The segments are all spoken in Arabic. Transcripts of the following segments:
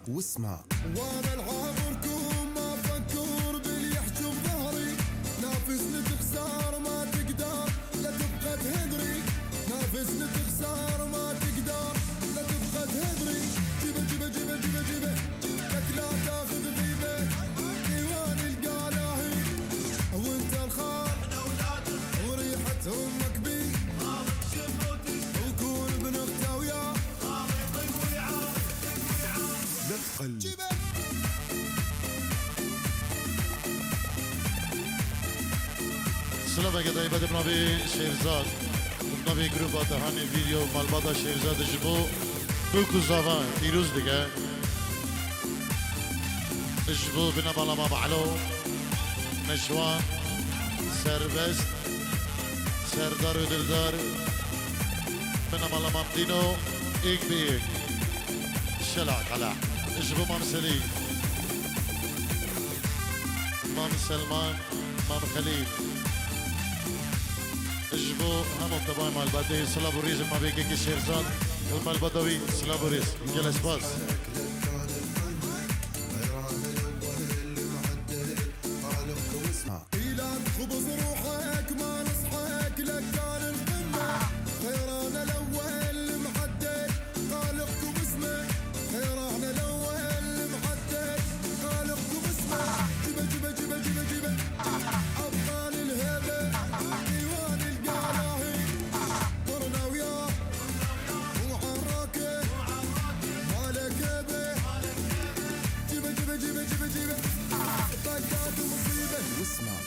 واسمع. وانا العابركم ما افكر باللي يحجب ظهري، نافسني تخسر ما تقدر لا تبقى تهدري، نافسني تخسر ما تقدر لا تبقى تهدري، جيبه جيبه جيبه جيبه جيبه لك لا تاخذ غيبه، ديوان القلاهي وانت الخار وريحة امك بي وكون ابن اختها وياه دخل سلام اگه دایی بده بنابی شیرزاد بنابی گروپ آتهانی ویدیو مالبادا شیرزاد جبو بوکو زاوان دیروز دیگه جبو بنا بالا ما بعلو نشوان سربست سردار و دلدار بنا بالا ما مدينو ایک بی ایک شلع قلع جبو مام سليم مام سلمان مام خليل اجبو همو تباي مال بدي سلام وريز ما بيجي كشيرزاد المال بدوي سلام وريز جلس باس إيلان خبز روحك ما نصحك لك كان القمة، خيران الأول محدد خالقكم اسمه، خيران الأول محدد خالقكم اسمه، جيبه جيبه جيبه جيبه جيبه أبطال الهبة ديوان القلاهي طرنا وياه وعراكه مالك هبة، جيبه جيبه جيبه جيبه جيبه طقات ومصيبة واسمع.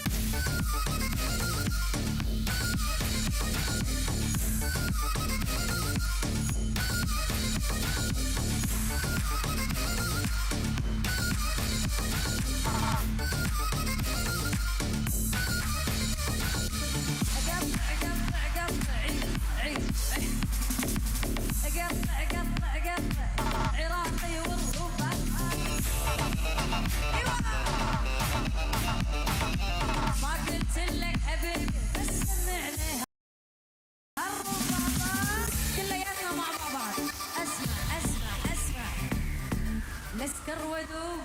نسكر ودوب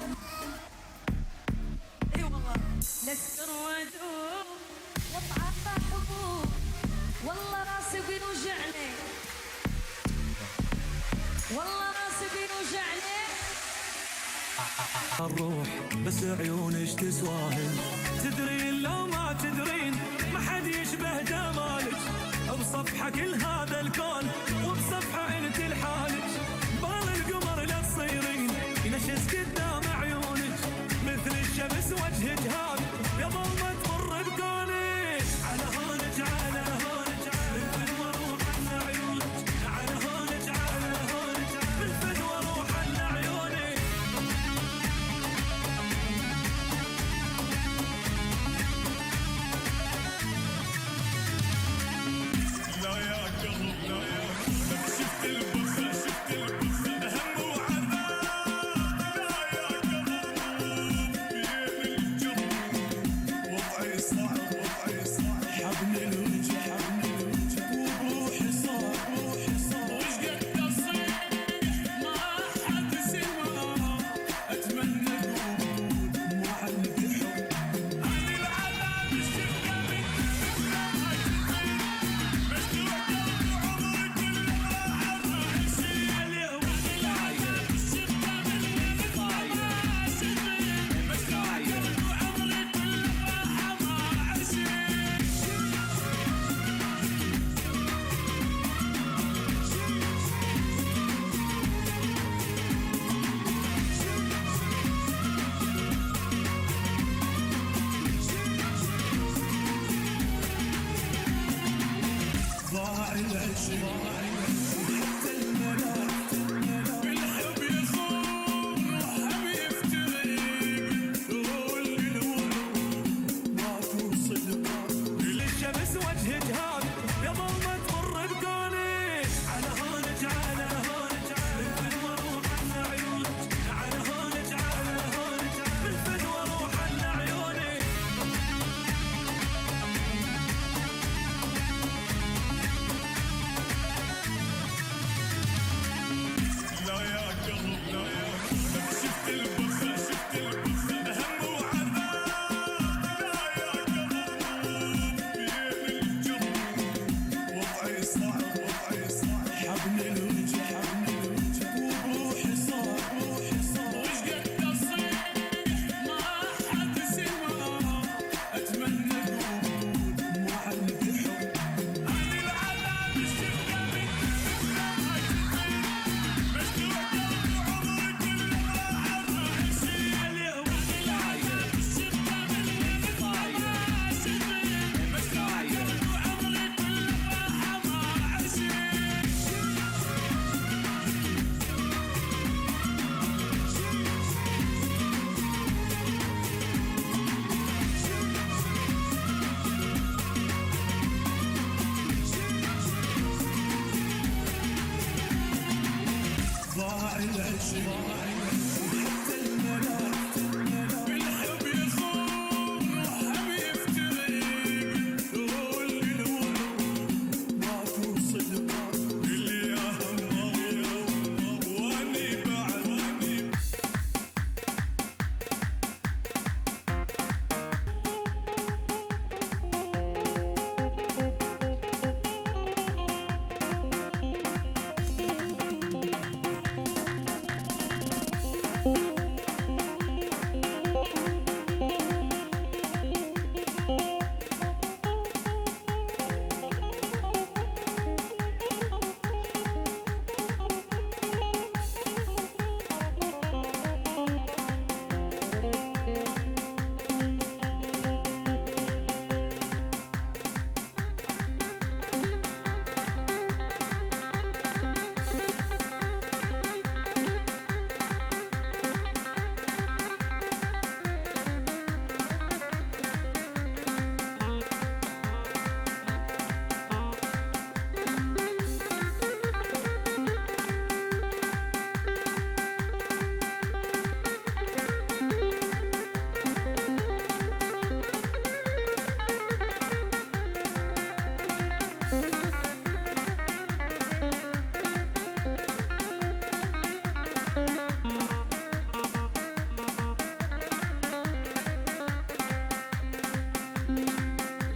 اي والله نسكر ودوب وطعطع حبوب والله راسي بيوجعني والله راسي بيوجعني الروح بس عيونش تسواهن، تدرين لو ما تدرين ما حد يشبه جمالك، بصفحة كل هذا الكون وبصفحة انت لحالك، بال القمر لا تصيرين ينشز قدام عيونك، مثل الشمس وجهك هذا يظل ما تمر بكونك، على هونك على هونك بالفن واروح على عيونك، على هونك على هونك بالفن واروح على عيونك. لا يا قلب لا يا قلب شفت البخة شفت البخة هم وعذاب، لا يا قلب بين الجنب وضعي صعب وضعي صعب، حبل الوجه حبل الوجه وروحي صعب روحي صعب، وش قد اصير ما حد سمع، اتمنى قبول مع البحر، هذه العذاب الشفقة ضاع العشق حتى الملاك بالحب يخون وحب يفترق، تقول للورود ما توصل للشمس وجهك هذا يظل ما تمر بكونك، على هونك على هونك بالفن واروح على عيونك، على هونك على هونك بالفن واروح على عيونك.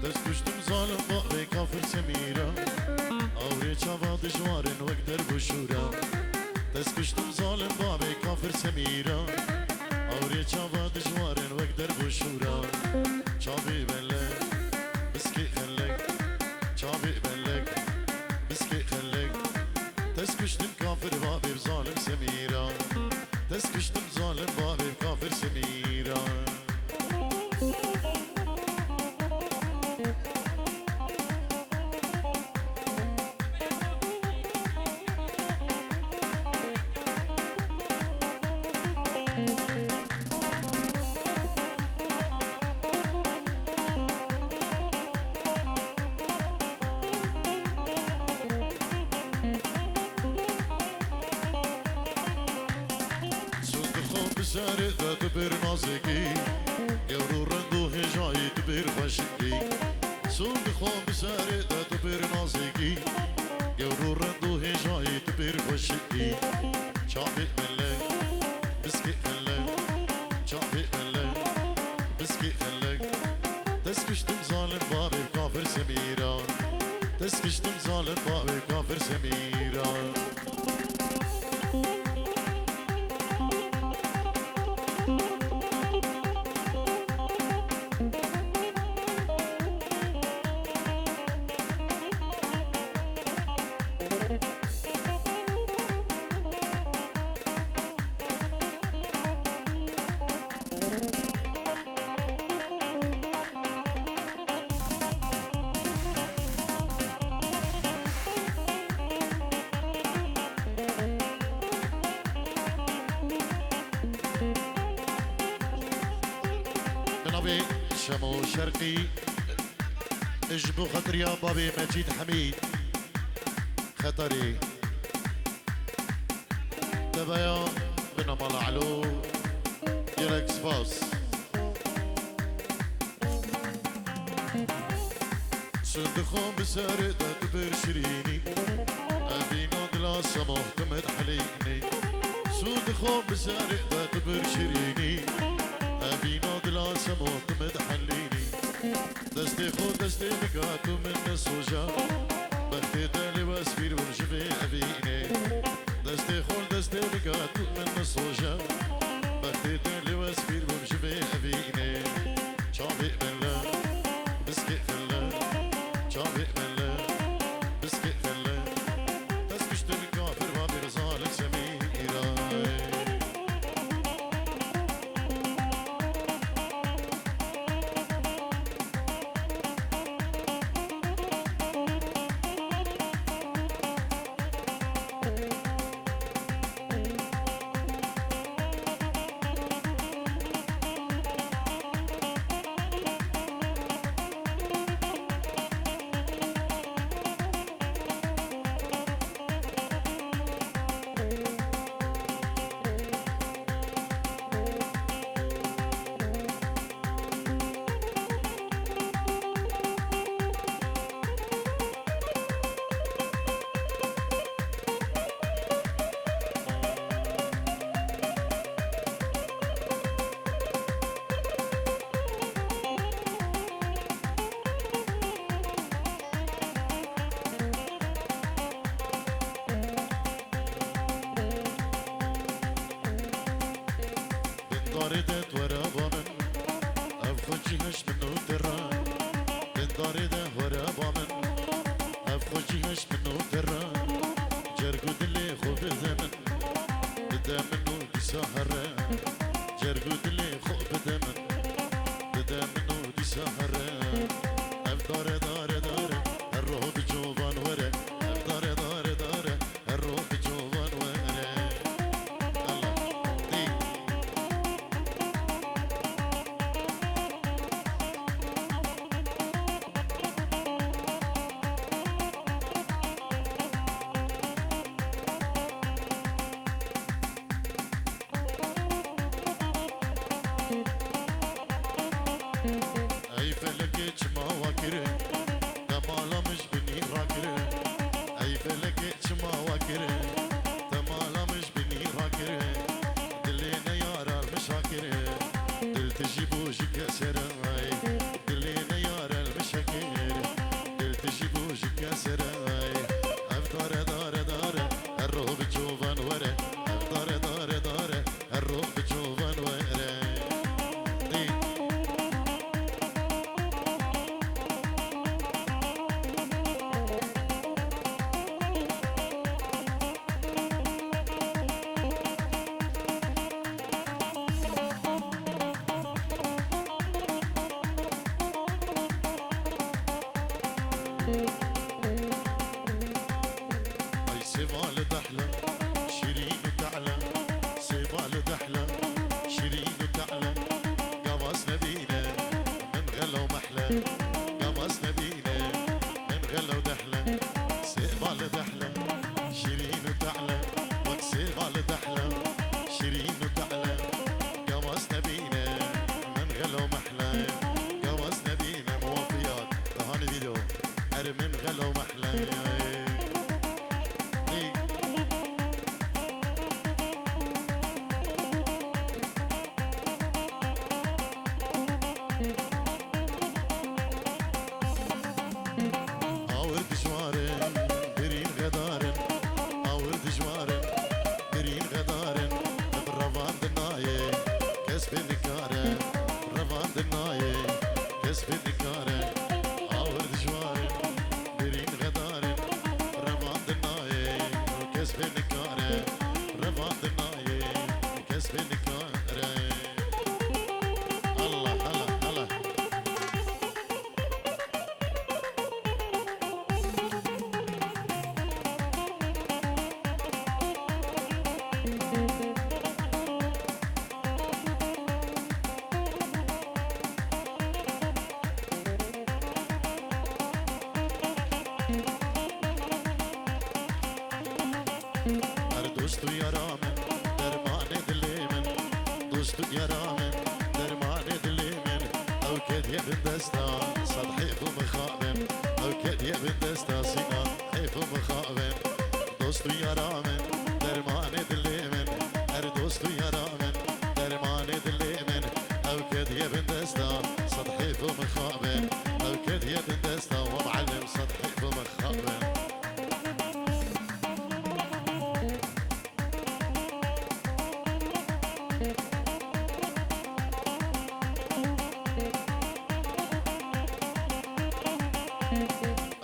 دست کشتم ظالم با به کافر سمیرا آوری چاوا دجوارن وقدر بشورا دست کشتم ظالم با به کافر سمیرا آوری چاوا دجوارن وقدر بشورا چابی بلک بسکی خلک چابی بلک بسکی خلک دست کشتم کافر با به ظالم سمیرا دست کشتم ظالم با به کافر سمیرا بساري ذا تبير نازكي يورو رندو هجاي تبير خشكي سوق خوم بساري ذا تبير نازكي يورو رندو هجاي تبير خشكي شعبي ملك بسكي خلك شعبي ملك بسكي خلك تسكشتم ظالم بابي كافر سميرا تسكشتم ظالم بابي كافر سميرا بنبي شمو شرقي اجبو خطر يا بابي مجيد حميد خطري تبايا بنمال علو يركس باس صندخون بسارق دا تبر شريني أبينا دلاسة مهتمد حليقني صندخون بسارق دا تبر شريني أبينا دلاسة مهتمد حليني دستي خود دستي بكاتو من السوجا بختي دالي واسفير ونشفي أبيني دستي خود دستي بكاتو من السوجا بختي دالي واسفير ونشفي أبيني شعبي بلا بسكي فلا شعبي بلا بسكي فلا تسكشت الكافر بابي رزالك سميرا دارده ورابا من افخوشی هش منو دران دارده ورابا من افخوشی هش منو دران جرگو دلی خوب زمن بده منو دی سهره جرگو دلی خوب زمن بده منو دی سهره اف داره داره داره الروح بجوبان وره اف داره داره داره الروح بجوبان وره الله دی ای فلکی چما واکره تمالا مش بنی راکره ای فلکی چما واکره تمالا مش بنی راکره دلی نیارال مشاکره دل تجیبو جی کسره دلی نیارال مشاکره دل تجیبو جی کسره اف داره داره داره الروح بجوبان وره اف داره داره داره الروح بجوبان وره دی اي سيفال دحلة شيرين وتعلى سيفال دحلة شيرين وتعلى قواس نبينا من غلا ومحلى قواس نبينا من غلا ودحلة سيفال دحلة شيرين وتعلى وك سيفال دحلة شيرين وتعلى قواس نبينا من غلا ومحلى قواس نبينا موفيات هاني فيديو من غلا ومحلى آور دجوارن برین غدارن آور دجوارن برین غدارن روان دنایه کسب نکاره روان دنایه کسب نکاره آور دجوارن برین غدارن روان دنایه کسب نکاره روان دنایه کسب نکاره الله الله الله هر دوست و یارامن درمان دلی من دوست و یارامن درمان دلی من او کد یه بندستا صد حیف و مخابن او کد یه بندستا سینا حیف و مخابن دوست و یارامن درمان دلی من هر دوست و یارامن درمان دلی من او کد یه بندستا صد حیف و مخابن او کد یه بندستا ومعلم صد حیف و مخابن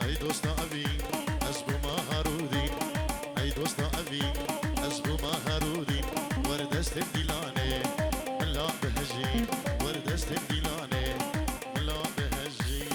ای دوستا ابی اسبو ما هارودی ای دوستا ابی اسبو ما هارودی وردست دیلانه ملا بهجی وردست دیلانه ملا بهجی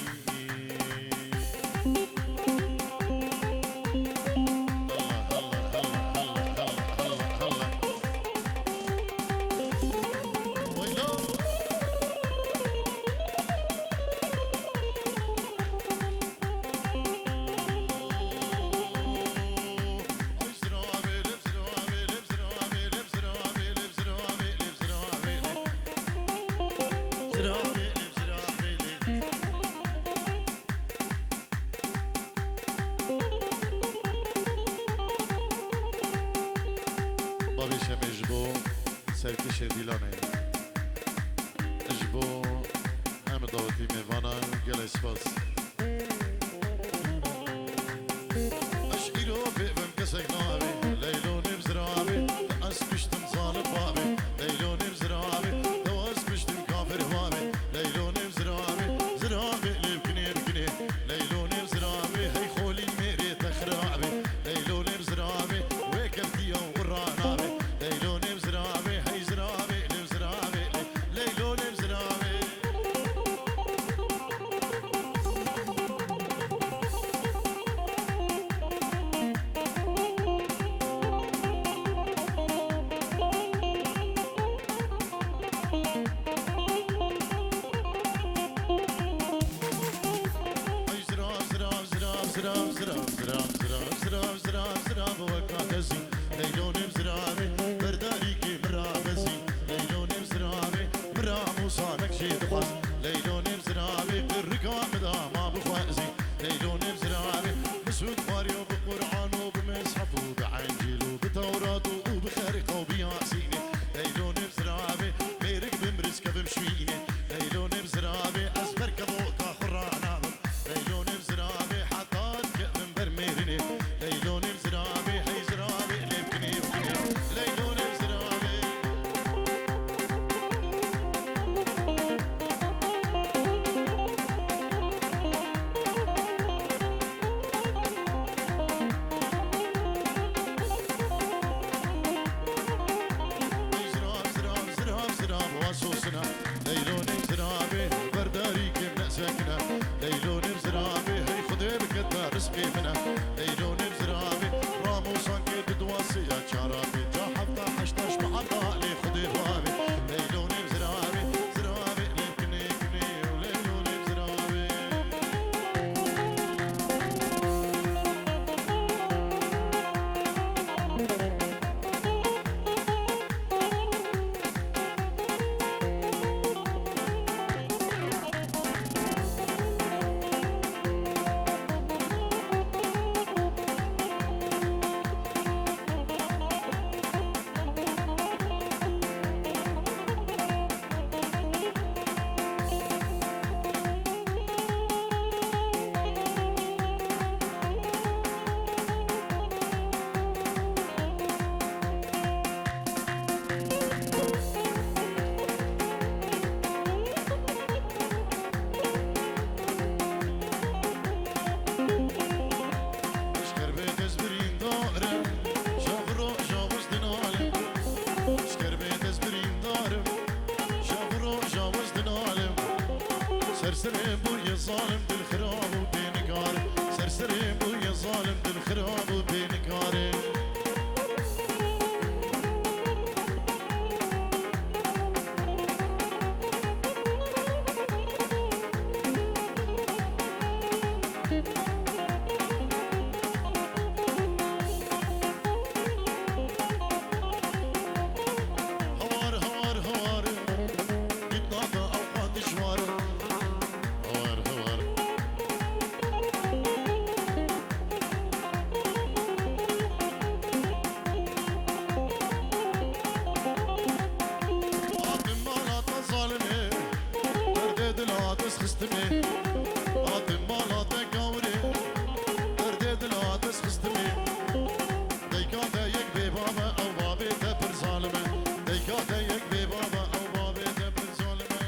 سرکش دیلانه اجبو هم داوتی میوانا گل اسپاس اشعیرو بیم کسک نابی لیلو نبزر آبی از کشتم زالب بابی لیلو نبزر آبی شيد خاص ليلوني بزرابي في الركام دا ما بخوازي ليلوني بزرابي مسعود ماريو بقرآن وبمصحف وبعنجيل وبتوراة وبخارقة وبياسين ليلوني بزرابي ميرك بمرسكة بمشويني ليلوني بزرابي أسبر كبوكا خرانا ليلوني بزرابي حطات كأبن برميرني ليلوني بزرابي حي زرابي لبكني وكني ليلوني بزرابي زراب واسوسنا ليلوني بزرابي برداري كيف نأسكنا ليلوني بزرابي هي خذي بكتا رزقي منا ليلوني بزرابي رامو صنكي بدواسي يا شرابي جا حفظة حشتاش محطة لي خذي هوابي ليلوني بزرابي زرابي ليكني كني وليلوني بزرابي اشكر بيت زبرين دارم شافرو جاوز دنالم اشكر بيت زبرين دارم شافرو جاوز دنالم سرسرين بو يا ظالم دل خراب وبينكارم سرسرين بو يا ظالم دل خراب وبينكارم هوار هوار هوار يتناطى اوقات شوار هوار هوار عاطم مالات ظالمي تردد لا تسخستمي عاطم مالات قاوري تردد لا تسخستمي ديكاتا يك ببابا او بابي تبر ظالمه ديكاتا يك ببابا او بابي تبر ظالمه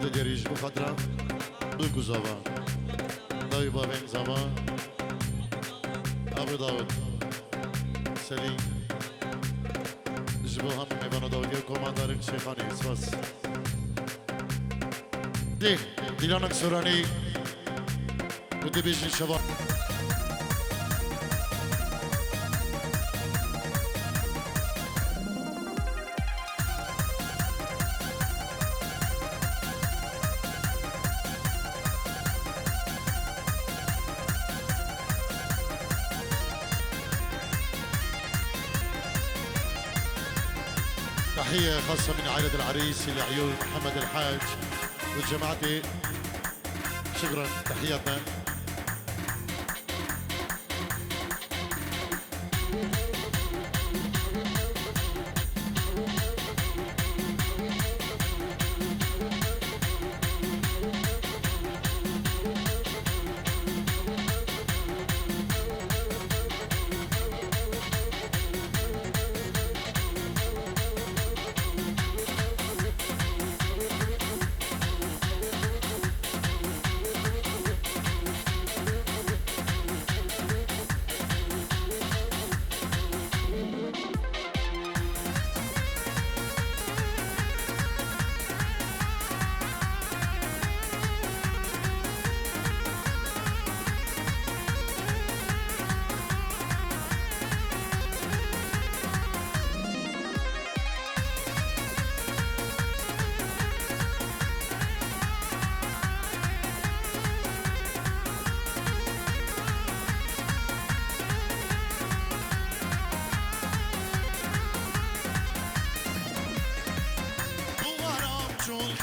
ده دریج بخاطرم بگو زبان دایی بابین زبان ابو داود سلیم جبو هم میبانو داوگه کماندار شیخانی سپاس دی دیلانک سورانی و دی بیشین شبان تحية خاصة من عائلة العريس لعيون محمد الحاج وجماعتي شكرا تحياتنا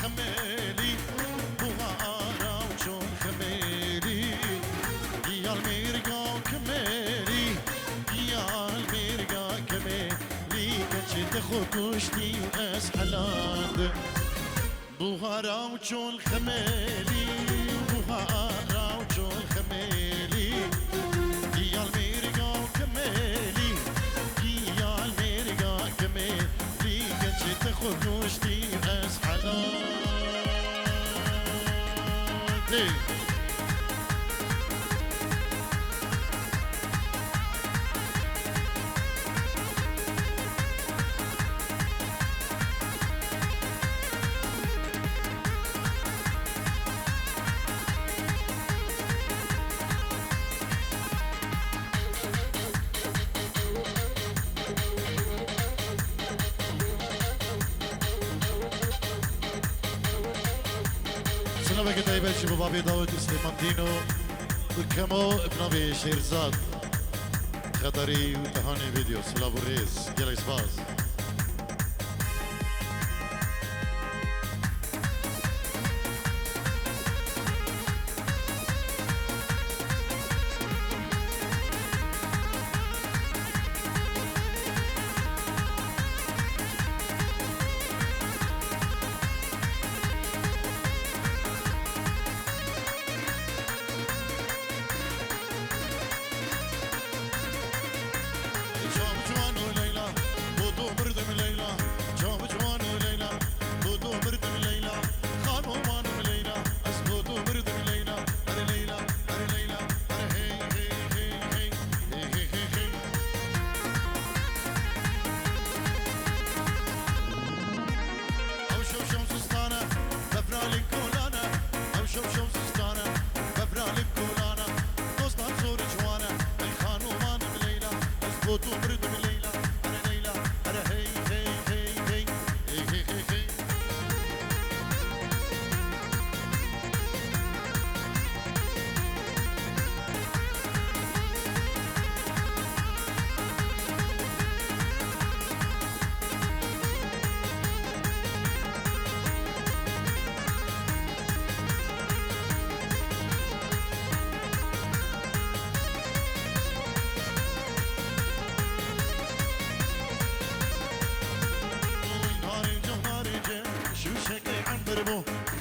خميلي بوارا وجون خميلي يا الميرقا كميلي يا الميرقا كميلي كنشي تخوكشتي واسحلاند بوارا وجون خميلي بوارا وجون خميلي يا الميرقا كميلي يا الميرقا كميلي كنشي تخوكشتي Hey. سلامك طيبة شباب بابي داود سليمان دينو وكمو ابن ابي شيرزاد خطري وتهاني فيديو سلام الرئيس يلا يسباز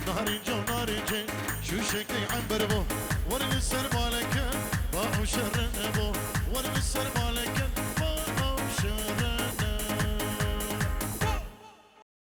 نهاري جو ناري جي شو شكلي عم بربو وانا السر مالك باعوا شر ابو وانا السر مالك